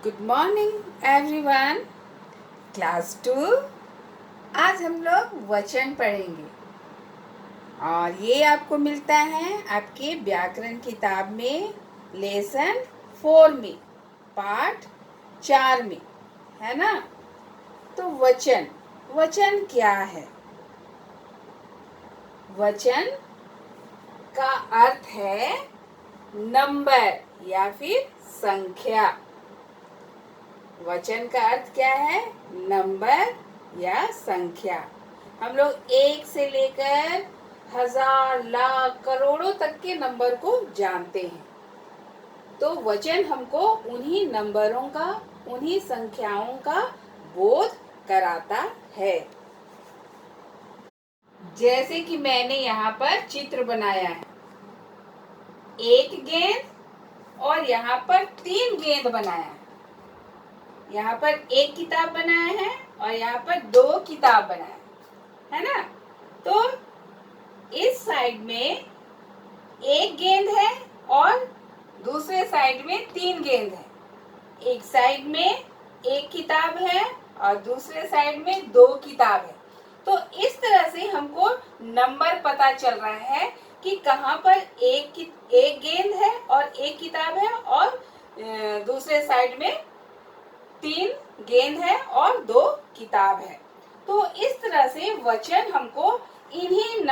Good morning everyone. Class 2। आज हम लोग वचन पढ़ेंगे और ये आपको मिलता है आपके व्याकरण किताब में लेसन 4 में पाठ 4 में, है ना। तो वचन वचन क्या है? वचन का अर्थ है नंबर या फिर संख्या। वचन का अर्थ क्या है? नंबर या संख्या। हम लोग एक से लेकर हजार, लाख, करोड़ों तक के नंबर को जानते हैं। तो वचन हमको उन्हीं नंबरों का, उन्हीं संख्याओं का बोध कराता है। जैसे कि मैंने यहाँ पर चित्र बनाया है, एक गेंद और यहाँ पर 3 गेंद बनाया है। यहाँ पर एक किताब बनाया है और यहाँ पर 2 किताब बनाया है ना। तो इस साइड में एक गेंद है और दूसरे साइड में 3 गेंद है। एक साइड में एक किताब है और दूसरे साइड में 2 किताब है। तो इस तरह से हमको नंबर पता चल रहा है कि कहाँ पर एक गेंद है और एक किताब है और दूसरे साइड में 3 गेंद है और 2 किताब है। तो इस तरह से वचन हमको इन्हीं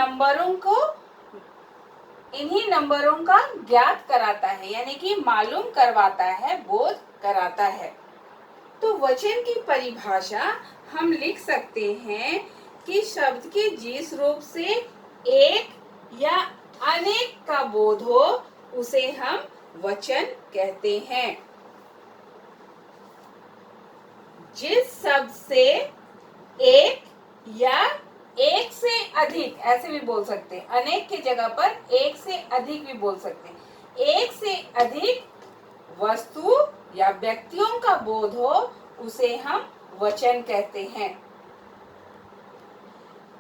नंबरों का ज्ञात कराता है, यानी कि मालूम करवाता है, बोध कराता है। तो वचन की परिभाषा हम लिख सकते हैं कि शब्द के जिस रूप से एक या अनेक का बोध हो उसे हम वचन कहते हैं। जिस शब्द से एक या एक से अधिक, ऐसे भी बोल सकते हैं, अनेक के जगह पर एक से अधिक भी बोल सकते हैं, एक से अधिक वस्तु या व्यक्तियों का बोध हो उसे हम वचन कहते हैं।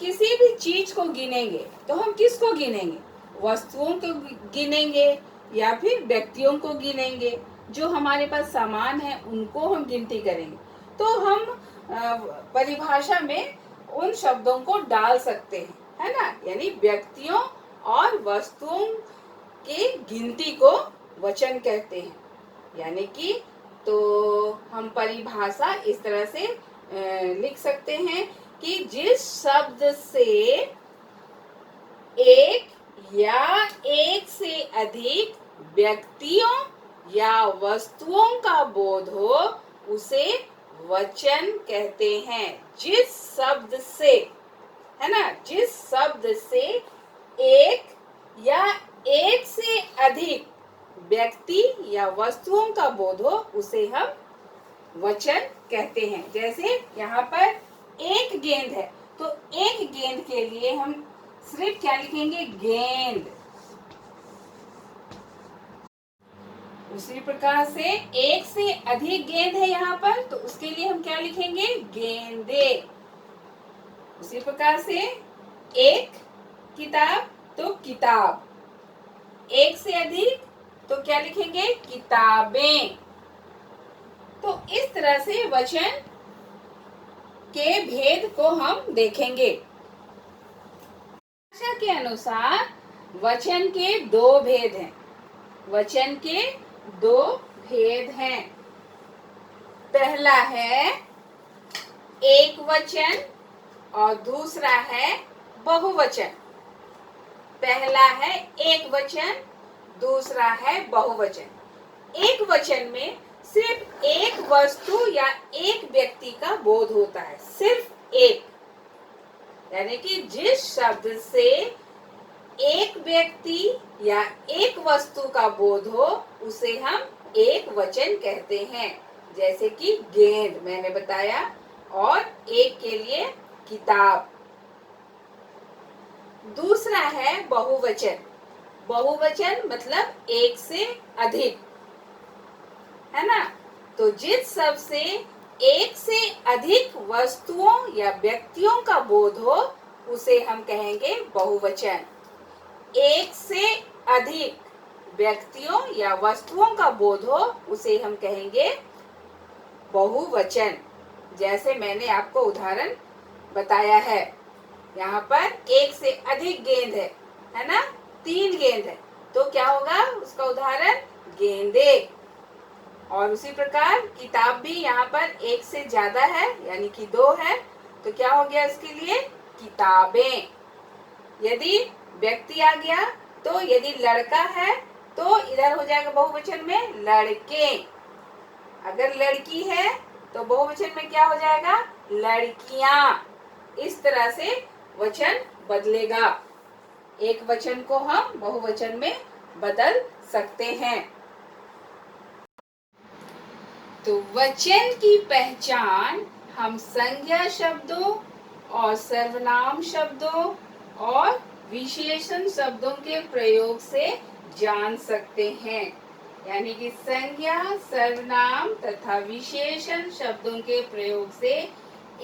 किसी भी चीज को गिनेंगे तो हम किसको गिनेंगे? वस्तुओं को गिनेंगे या फिर व्यक्तियों को गिनेंगे। जो हमारे पास सामान है उनको हम गिनती करेंगे। तो हम परिभाषा में उन शब्दों को डाल सकते हैं, है ना। यानी व्यक्तियों और वस्तुओं की गिनती को वचन कहते हैं। यानी कि तो हम परिभाषा इस तरह से लिख सकते हैं कि जिस शब्द से एक या एक से अधिक व्यक्तियों या वस्तुओं का बोध हो उसे वचन कहते हैं। जिस शब्द से, है ना, जिस शब्द से एक या एक से अधिक व्यक्ति या वस्तुओं का बोध हो उसे हम वचन कहते हैं। जैसे यहाँ पर एक गेंद है तो एक गेंद के लिए हम सिर्फ क्या लिखेंगे? गेंद। उसी प्रकार से एक से अधिक गेंद है यहाँ पर तो उसके लिए हम क्या लिखेंगे? गेंदे। उसी प्रकार से एक किताब तो किताब, एक से अधिक तो क्या लिखेंगे? किताबें। तो इस तरह से वचन के भेद को हम देखेंगे। भाषा के अनुसार वचन के 2 भेद हैं। वचन के 2 भेद हैं। पहला है एक वचन और दूसरा है बहुवचन। पहला है एक वचन, दूसरा है बहुवचन। एक वचन में सिर्फ एक वस्तु या एक व्यक्ति का बोध होता है, सिर्फ एक। यानी कि जिस शब्द से एक व्यक्ति या एक वस्तु का बोध हो उसे हम एक वचन कहते हैं। जैसे कि गेंद मैंने बताया और एक के लिए किताब। दूसरा है बहुवचन। बहुवचन मतलब एक से अधिक, है ना। तो जिस शब्द से एक से अधिक वस्तुओं या व्यक्तियों का बोध हो उसे हम कहेंगे बहुवचन। एक से अधिक व्यक्तियों या वस्तुओं का बोध हो उसे हम कहेंगे बहुवचन, जैसे मैंने आपको उदाहरण बताया है। यहाँ पर एक से अधिक गेंद है ना, 3 गेंद है, तो क्या होगा उसका उदाहरण गेंदे। और उसी प्रकार किताब भी यहाँ पर एक से ज्यादा है यानी कि 2 है, तो क्या हो गया इसके लिए किताबें। यदि व्यक्ति आ गया तो यदि लड़का है तो इधर हो जाएगा बहुवचन में लड़के। अगर लड़की है तो बहुवचन में क्या हो जाएगा लड़कियां। इस तरह से वचन बदलेगा। एक वचन को हम बहुवचन में बदल सकते हैं। तो वचन की पहचान हम संज्ञा शब्दों और सर्वनाम शब्दों और विशेषण शब्दों के प्रयोग से जान सकते हैं। यानी कि संज्ञा, सर्वनाम तथा विशेषण शब्दों के प्रयोग से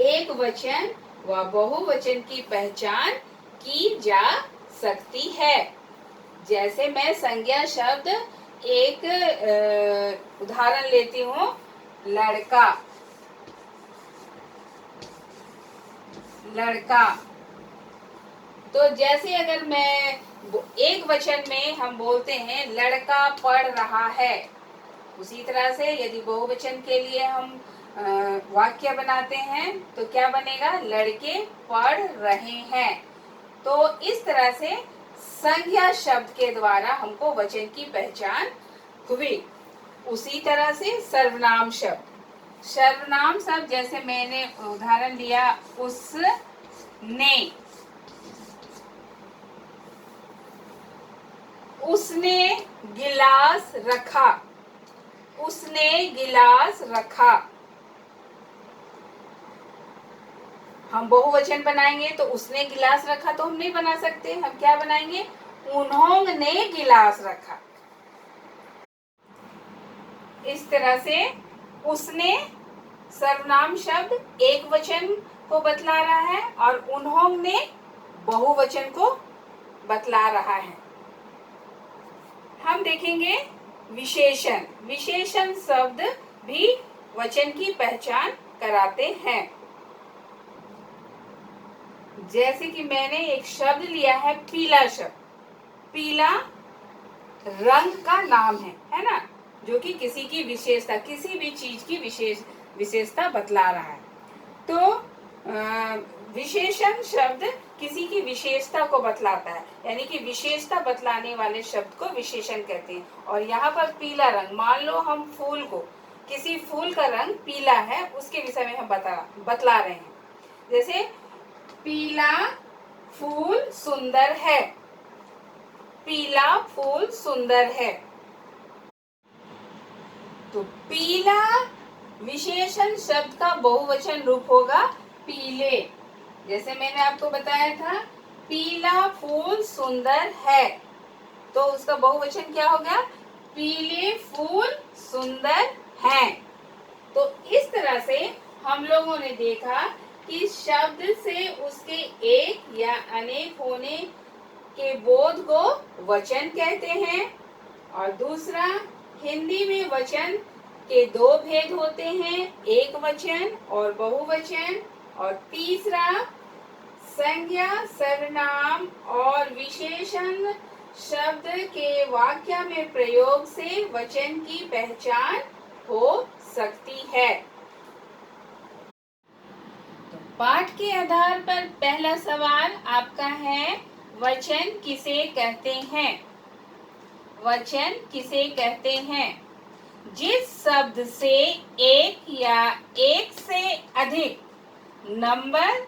एक वचन व बहुवचन की पहचान की जा सकती है। जैसे मैं संज्ञा शब्द एक उदाहरण लेती हूँ, लड़का। लड़का तो जैसे अगर मैं एक वचन में हम बोलते हैं लड़का पढ़ रहा है, उसी तरह से यदि बहुवचन के लिए हम वाक्य बनाते हैं तो क्या बनेगा लड़के पढ़ रहे हैं। तो इस तरह से संज्ञा शब्द के द्वारा हमको वचन की पहचान हुई। उसी तरह से सर्वनाम शब्द। सर्वनाम शब्द जैसे मैंने उदाहरण लिया उसने। उसने गिलास रखा। उसने गिलास रखा। हम बहुवचन बनाएंगे तो उसने गिलास रखा तो हम नहीं बना सकते, हम क्या बनाएंगे उन्होंने गिलास रखा। इस तरह से उसने सर्वनाम शब्द एक वचन को बतला रहा है और उन्होंने बहुवचन को बतला रहा है। हम देखेंगे विशेषण। विशेषण शब्द भी वचन की पहचान कराते हैं। जैसे कि मैंने एक शब्द लिया है पीला शब्द। पीला रंग का नाम है ना, जो कि किसी की विशेषता, किसी भी चीज की विशेषता बतला रहा है। तो विशेषण शब्द किसी की विशेषता को बतलाता है, यानी कि विशेषता बतलाने वाले शब्द को विशेषण कहते हैं। और यहाँ पर पीला रंग, मान लो हम फूल को, किसी फूल का रंग पीला है, उसके विषय में हम बतला रहे हैं। जैसे पीला फूल सुंदर है। पीला फूल सुंदर है। तो पीला विशेषण शब्द का बहुवचन रूप होगा पीले। जैसे मैंने आपको बताया था पीला फूल सुंदर है, तो उसका बहुवचन क्या हो गया पीले फूल सुंदर हैं। तो इस तरह से हम लोगों ने देखा कि शब्द से उसके एक या अनेक होने के बोध को वचन कहते हैं। और दूसरा, हिंदी में वचन के 2 भेद होते हैं, एक वचन और बहुवचन। और तीसरा, संज्ञा, सर्वनाम और विशेषण शब्द के वाक्य में प्रयोग से वचन की पहचान हो सकती है। तो पाठ के आधार पर पहला सवाल आपका है, वचन किसे कहते हैं? वचन किसे कहते हैं? जिस शब्द से एक या एक से अधिक नंबर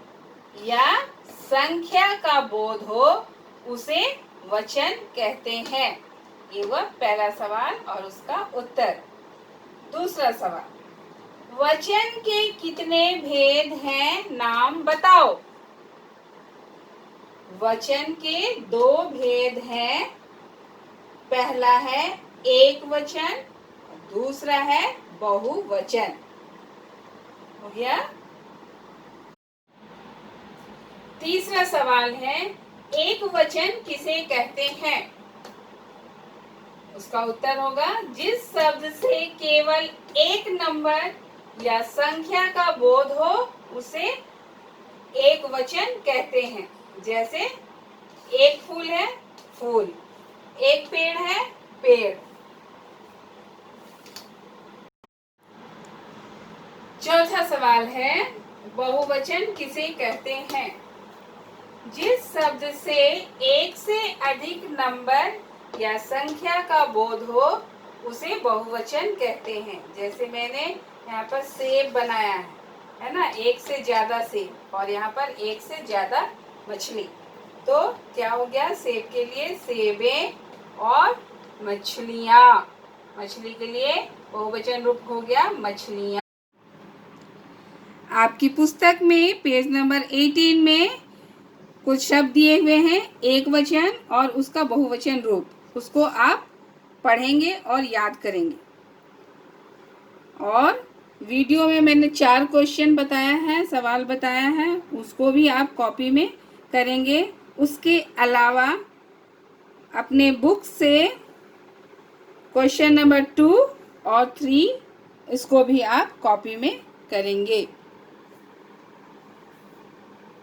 या संख्या का बोध हो उसे वचन कहते हैं। ये हुआ पहला सवाल और उसका उत्तर। दूसरा सवाल, वचन के कितने भेद हैं, नाम बताओ। वचन के 2 भेद हैं। पहला है एक वचन, दूसरा है बहुवचन। हो गया। तीसरा सवाल है, एक वचन किसे कहते हैं? उसका उत्तर होगा जिस शब्द से केवल एक नंबर या संख्या का बोध हो उसे एक वचन कहते हैं। जैसे एक फूल है, फूल। एक पेड़ है, पेड़। चौथा सवाल है, बहुवचन किसे कहते हैं? जिस शब्द से एक से अधिक नंबर या संख्या का बोध हो उसे बहुवचन कहते हैं। जैसे मैंने यहाँ पर सेब बनाया है ना, एक से ज्यादा सेब, और यहाँ पर एक से ज्यादा मछली। तो क्या हो गया? सेब के लिए सेबें और मछलियाँ। मछली के लिए बहुवचन रूप हो गया मछलियाँ। आपकी पुस्तक में पेज नंबर 18 में कुछ शब्द दिए हुए हैं, एक वचन और उसका बहुवचन रूप। उसको आप पढ़ेंगे और याद करेंगे। और वीडियो में मैंने 4 क्वेश्चन बताया है, सवाल बताया है, उसको भी आप कॉपी में करेंगे। उसके अलावा अपने बुक से क्वेश्चन नंबर 2 और 3 इसको भी आप कॉपी में करेंगे।